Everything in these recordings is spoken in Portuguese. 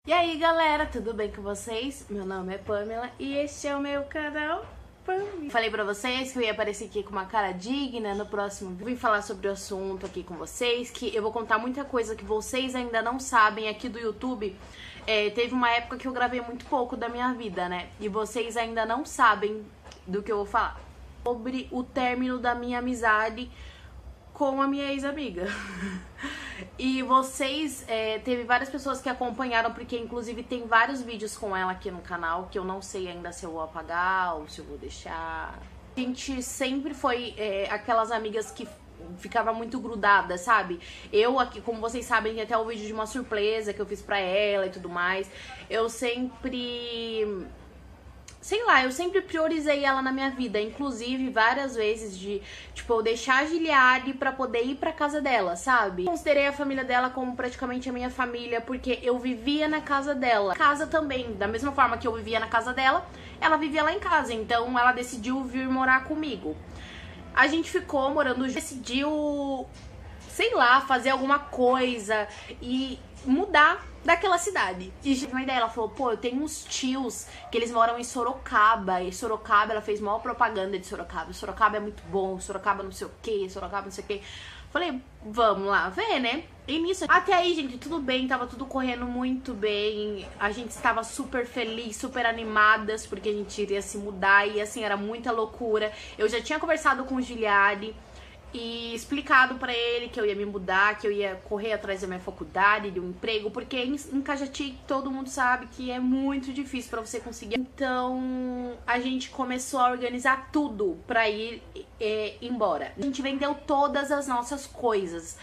E aí galera, tudo bem com vocês? Meu nome é Pamela e este é o meu canal Pamela. Falei pra vocês que eu ia aparecer aqui com uma cara digna no próximo vídeo. Vim falar sobre o assunto aqui com vocês, que eu vou contar muita coisa que vocês ainda não sabem aqui do YouTube. Teve uma época que eu gravei muito pouco da minha vida, né? E vocês ainda não sabem do que eu vou falar. Sobre o término da minha amizade com a minha ex-amiga. E vocês, teve várias pessoas que acompanharam, porque inclusive tem vários vídeos com ela aqui no canal, que eu não sei ainda se eu vou apagar ou se eu vou deixar. A gente sempre foi aquelas amigas que ficava muito grudada, sabe? Eu aqui, como vocês sabem, tem até o vídeo de uma surpresa que eu fiz pra ela e tudo mais. Eu sempre... sei lá, eu sempre priorizei ela na minha vida, inclusive várias vezes de, tipo, eu deixar a Giliade pra poder ir pra casa dela, sabe? Considerei a família dela como praticamente a minha família, porque eu vivia na casa dela. Casa também, da mesma forma que eu vivia na casa dela, ela vivia lá em casa, então ela decidiu vir morar comigo. A gente ficou morando junto, decidiu, sei lá, fazer alguma coisa e mudar daquela cidade. E uma ideia, ela falou, pô, eu tenho uns tios que eles moram em Sorocaba. E Sorocaba, ela fez maior propaganda de Sorocaba. Sorocaba é muito bom, Sorocaba não sei o que, Sorocaba não sei o que. Falei, vamos lá ver, né? E nisso, até aí, gente, tudo bem, tava tudo correndo muito bem. A gente estava super feliz, super animadas, porque a gente iria se mudar. E assim, era muita loucura. Eu já tinha conversado com o Giliade e explicado pra ele que eu ia me mudar, que eu ia correr atrás da minha faculdade, de um emprego, porque em Cajati todo mundo sabe que é muito difícil pra você conseguir. Então a gente começou a organizar tudo pra ir embora. A gente vendeu todas as nossas coisas,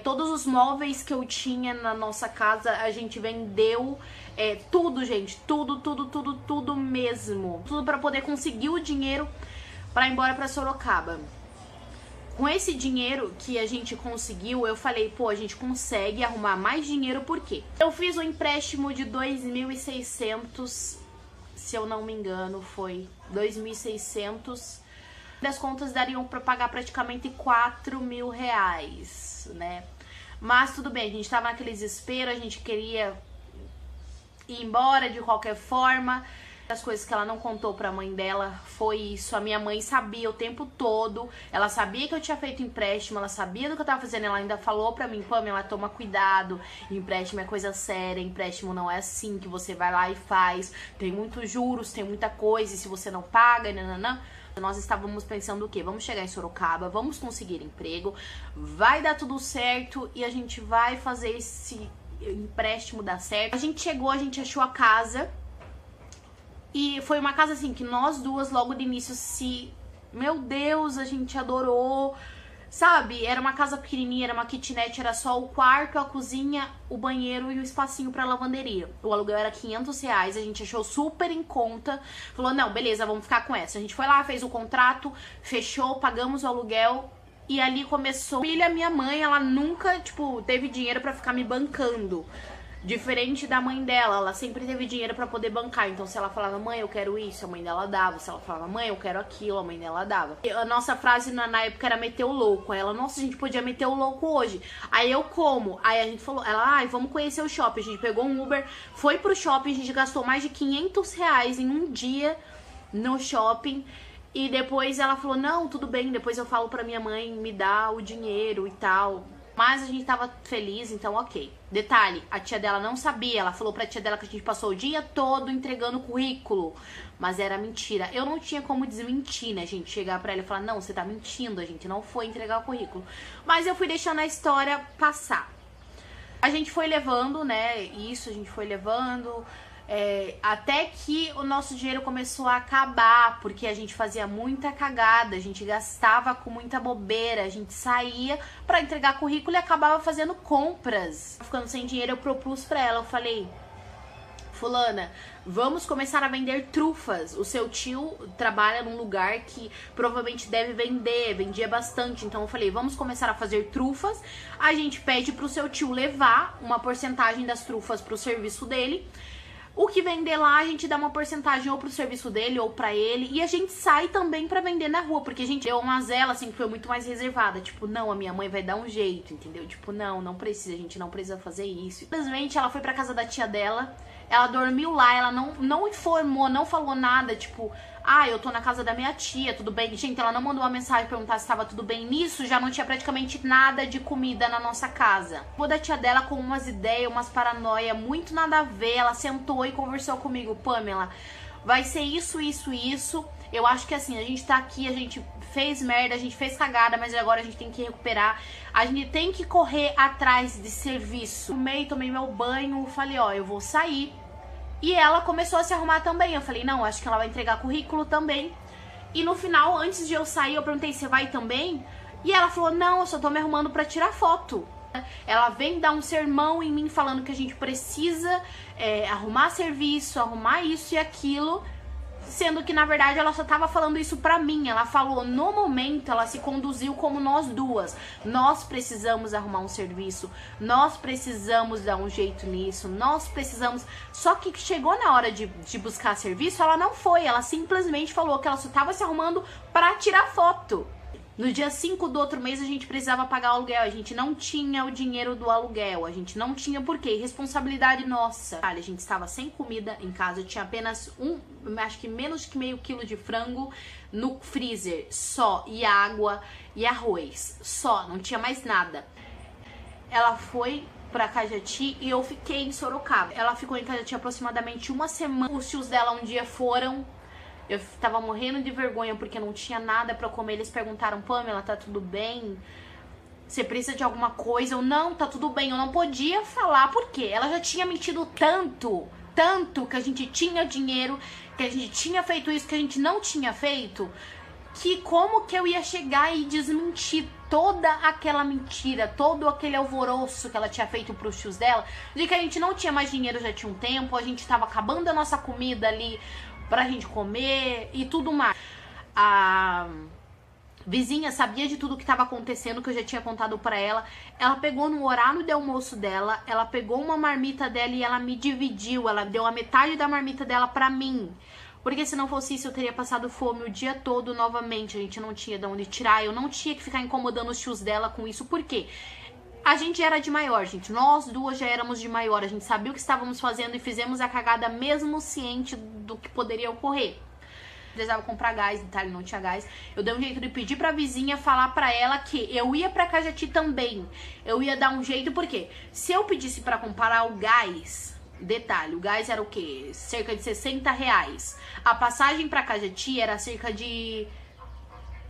todos os móveis que eu tinha na nossa casa a gente vendeu. Tudo, gente, tudo mesmo, tudo pra poder conseguir o dinheiro pra ir embora pra Sorocaba. Com esse dinheiro que a gente conseguiu, eu falei, pô, a gente consegue arrumar mais dinheiro, por quê? Eu fiz um empréstimo de 2.600, se eu não me engano, foi 2.600. Das contas dariam pra pagar praticamente 4.000 reais, né? Mas tudo bem, a gente tava naquele desespero, a gente queria ir embora de qualquer forma. As coisas que ela não contou pra mãe dela foi isso. A minha mãe sabia o tempo todo. Ela sabia que eu tinha feito empréstimo, ela sabia do que eu tava fazendo. Ela ainda falou pra mim, Pamela, toma cuidado, empréstimo é coisa séria, empréstimo não é assim que você vai lá e faz. Tem muitos juros, tem muita coisa, e se você não paga, nananã. Nós estávamos pensando o quê? Vamos chegar em Sorocaba, vamos conseguir emprego, vai dar tudo certo e a gente vai fazer esse empréstimo dar certo. A gente chegou, a gente achou a casa. E foi uma casa assim que nós duas logo de início meu Deus, a gente adorou, sabe? Era uma casa pequenininha, era uma kitnet, era só o quarto, a cozinha, o banheiro e o espacinho pra lavanderia. O aluguel era 500 reais, a gente achou super em conta. Falou, não, beleza, vamos ficar com essa. A gente foi lá, fez o contrato, fechou, pagamos o aluguel. E ali começou. Minha mãe, ela nunca, tipo, teve dinheiro pra ficar me bancando. Diferente da mãe dela, ela sempre teve dinheiro pra poder bancar. Então se ela falava, mãe, eu quero isso, a mãe dela dava. Se ela falava, mãe, eu quero aquilo, a mãe dela dava. E a nossa frase na época era meter o louco. Aí ela, nossa, a gente podia meter o louco hoje. Aí eu como? Aí a gente falou, ela, vamos conhecer o shopping. A gente pegou um Uber, foi pro shopping, a gente gastou mais de 500 reais em um dia no shopping. E depois ela falou, não, tudo bem, depois eu falo pra minha mãe me dar o dinheiro e tal. Mas a gente tava feliz, então ok. Detalhe, a tia dela não sabia. Ela falou pra tia dela que a gente passou o dia todo entregando currículo. Mas era mentira. Eu não tinha como desmentir, né, gente? Chegar pra ela e falar, não, você tá mentindo, a gente não foi entregar o currículo. Mas eu fui deixando a história passar. A gente foi levando, né, isso, a gente foi levando... até que o nosso dinheiro começou a acabar, porque a gente fazia muita cagada, a gente gastava com muita bobeira, a gente saía pra entregar currículo e acabava fazendo compras. Ficando sem dinheiro, eu propus pra ela, eu falei, fulana, vamos começar a vender trufas. O seu tio trabalha num lugar que provavelmente deve vender, vendia bastante. Então eu falei, vamos começar a fazer trufas. A gente pede pro seu tio levar uma porcentagem das trufas pro serviço dele. O que vender lá, a gente dá uma porcentagem ou pro serviço dele ou pra ele. E a gente sai também pra vender na rua. Porque a gente deu uma zela, assim, que foi muito mais reservada. Tipo, não, a minha mãe vai dar um jeito, entendeu? Tipo, não precisa, a gente não precisa fazer isso. Simplesmente, ela foi pra casa da tia dela. Ela dormiu lá, ela não informou, não falou nada, tipo... Ah, eu tô na casa da minha tia, tudo bem? Gente, ela não mandou uma mensagem perguntar se tava tudo bem. Nisso, já não tinha praticamente nada de comida na nossa casa. O da tia dela com umas ideias, umas paranoia, muito nada a ver. Ela sentou e conversou comigo. Pamela, vai ser isso, isso, isso. Eu acho que assim, a gente tá aqui, a gente fez merda, a gente fez cagada, mas agora a gente tem que recuperar. A gente tem que correr atrás de serviço. Tomei meu banho, falei, ó, eu vou sair. E ela começou a se arrumar também. Eu falei, não, acho que ela vai entregar currículo também. E no final, antes de eu sair, eu perguntei, você vai também? E ela falou, não, eu só tô me arrumando pra tirar foto. Ela vem dar um sermão em mim falando que a gente precisa arrumar serviço, arrumar isso e aquilo. Sendo que, na verdade, ela só tava falando isso pra mim. Ela falou, no momento, ela se conduziu como nós duas. Nós precisamos arrumar um serviço. Nós precisamos dar um jeito nisso. Nós precisamos... Só que chegou na hora de buscar serviço, ela não foi. Ela simplesmente falou que ela só tava se arrumando pra tirar foto. No dia 5 do outro mês, a gente precisava pagar o aluguel. A gente não tinha o dinheiro do aluguel. A gente não tinha por quê? Responsabilidade nossa. A gente estava sem comida em casa. Eu tinha apenas acho que menos que meio quilo de frango no freezer. Só. E água e arroz. Só. Não tinha mais nada. Ela foi pra Cajati e eu fiquei em Sorocaba. Ela ficou em Cajati aproximadamente uma semana. Os tios dela um dia foram... Eu tava morrendo de vergonha porque não tinha nada pra comer. Eles perguntaram, Pamela, tá tudo bem? Você precisa de alguma coisa? Eu, não, tá tudo bem. Eu não podia falar, por quê? Ela já tinha mentido tanto que a gente tinha dinheiro, que a gente tinha feito isso, que a gente não tinha feito, que como que eu ia chegar e desmentir toda aquela mentira, todo aquele alvoroço que ela tinha feito pros tios dela, de que a gente não tinha mais dinheiro já tinha um tempo, a gente tava acabando a nossa comida ali pra gente comer e tudo mais. A vizinha sabia de tudo que tava acontecendo, que eu já tinha contado pra ela. Ela pegou no horário de almoço dela, ela pegou uma marmita dela e ela me dividiu. Ela deu a metade da marmita dela pra mim. Porque se não fosse isso, eu teria passado fome o dia todo novamente. A gente não tinha de onde tirar. Eu não tinha que ficar incomodando os tios dela com isso. Por quê? A gente era de maior, gente. Nós duas já éramos de maior. A gente sabia o que estávamos fazendo e fizemos a cagada mesmo ciente do que poderia ocorrer. Precisava comprar gás, em Itália não tinha gás. Eu dei um jeito de pedir pra vizinha, falar pra ela que eu ia pra Cajati também. Eu ia dar um jeito, porque se eu pedisse pra comprar o gás... Detalhe, o gás era o quê? Cerca de R$60. A passagem pra Cajati era cerca de...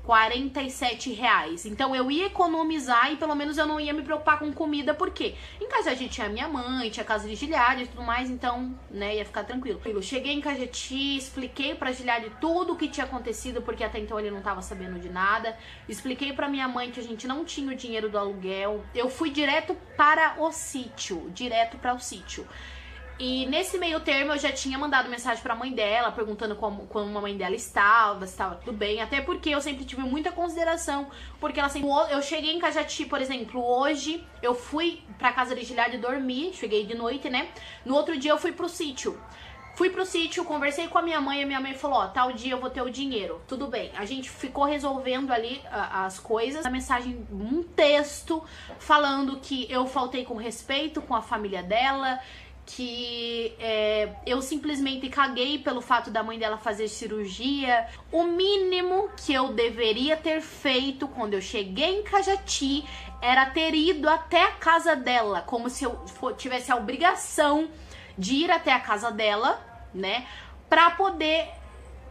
R$47. Então eu ia economizar e pelo menos eu não ia me preocupar com comida, porque em Cajati tinha minha mãe, tinha casa de Giliade e tudo mais, então, né, ia ficar tranquilo. Cheguei em Cajati, expliquei pra Giliade tudo o que tinha acontecido, porque até então ele não tava sabendo de nada. Expliquei pra minha mãe que a gente não tinha o dinheiro do aluguel. Eu fui direto para o sítio, direto para o sítio. E nesse meio termo eu já tinha mandado mensagem pra mãe dela, perguntando como a mãe dela estava, se estava tudo bem. Até porque eu sempre tive muita consideração, porque ela sempre... Eu cheguei em Cajati, por exemplo, hoje eu fui pra casa de Giliade dormir, cheguei de noite, né? No outro dia eu fui pro sítio. Fui pro sítio, conversei com a minha mãe e a minha mãe falou, ó, tal dia eu vou ter o dinheiro. Tudo bem. A gente ficou resolvendo ali as coisas. A mensagem, um texto falando que eu faltei com respeito com a família dela, que eu simplesmente caguei pelo fato da mãe dela fazer cirurgia. O mínimo que eu deveria ter feito quando eu cheguei em Cajati era ter ido até a casa dela, como se eu tivesse a obrigação de ir até a casa dela, né, pra poder...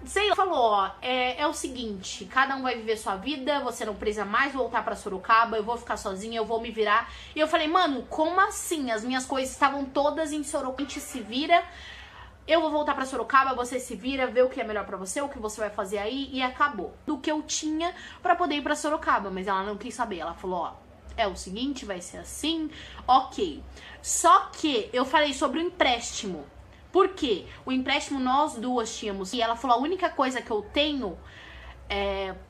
Sei lá, falou, ó, é o seguinte, cada um vai viver sua vida, você não precisa mais voltar pra Sorocaba, eu vou ficar sozinha, eu vou me virar. E eu falei, mano, como assim? As minhas coisas estavam todas em Sorocaba, a gente se vira, eu vou voltar pra Sorocaba, você se vira, vê o que é melhor pra você, o que você vai fazer aí, e acabou. Do que eu tinha pra poder ir pra Sorocaba, mas ela não quis saber, ela falou, ó, é o seguinte, vai ser assim, ok. Só que eu falei sobre o empréstimo. Por quê? O empréstimo nós duas tínhamos. E ela falou, a única coisa que eu tenho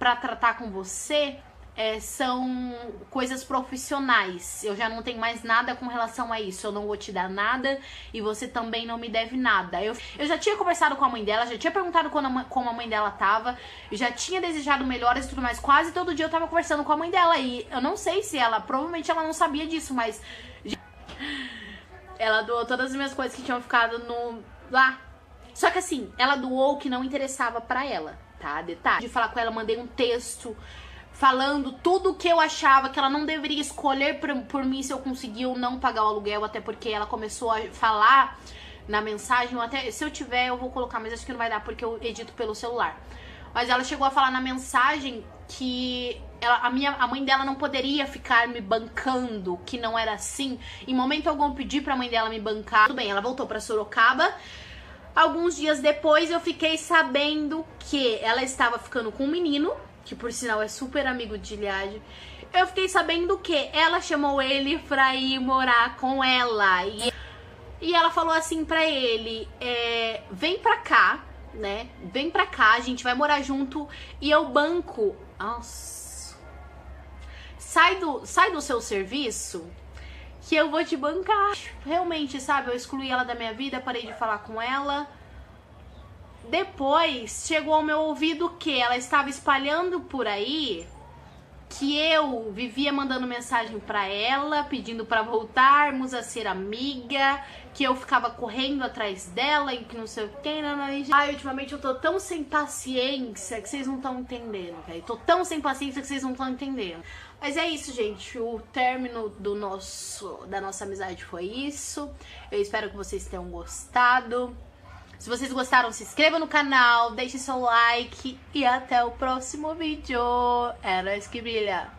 pra tratar com você são coisas profissionais. Eu já não tenho mais nada com relação a isso. Eu não vou te dar nada e você também não me deve nada. Eu já tinha conversado com a mãe dela, já tinha perguntado como a mãe dela tava, já tinha desejado melhoras e tudo mais. Quase todo dia eu tava conversando com a mãe dela e eu não sei se ela, provavelmente ela não sabia disso, mas ela doou todas as minhas coisas que tinham ficado lá. Só que assim, ela doou o que não interessava pra ela, tá? Detalhe. De falar com ela, mandei um texto falando tudo o que eu achava que ela não deveria escolher por mim se eu conseguir ou não pagar o aluguel, até porque ela começou a falar na mensagem, até se eu tiver eu vou colocar, mas acho que não vai dar porque eu edito pelo celular. Mas ela chegou a falar na mensagem que a mãe dela não poderia ficar me bancando, que não era assim. Em momento algum eu pedi pra mãe dela me bancar. Tudo bem, ela voltou pra Sorocaba. Alguns dias depois eu fiquei sabendo que ela estava ficando com um menino, que por sinal é super amigo de Iliade. Eu fiquei sabendo que ela chamou ele pra ir morar com ela. E ela falou assim pra ele, vem pra cá, né? Vem pra cá, a gente vai morar junto e eu banco. Nossa. Sai do seu serviço que eu vou te bancar. Realmente, sabe? Eu excluí ela da minha vida, parei de falar com ela. Depois chegou ao meu ouvido que ela estava espalhando por aí que eu vivia mandando mensagem pra ela, pedindo pra voltarmos a ser amiga, que eu ficava correndo atrás dela e que não sei o que. Ai, ultimamente eu tô tão sem paciência que vocês não estão entendendo, velho. Tô tão sem paciência que vocês não estão entendendo. Mas é isso, gente. O término da nossa amizade foi isso. Eu espero que vocês tenham gostado. Se vocês gostaram, se inscreva no canal, deixe seu like e até o próximo vídeo. É nóis que brilha!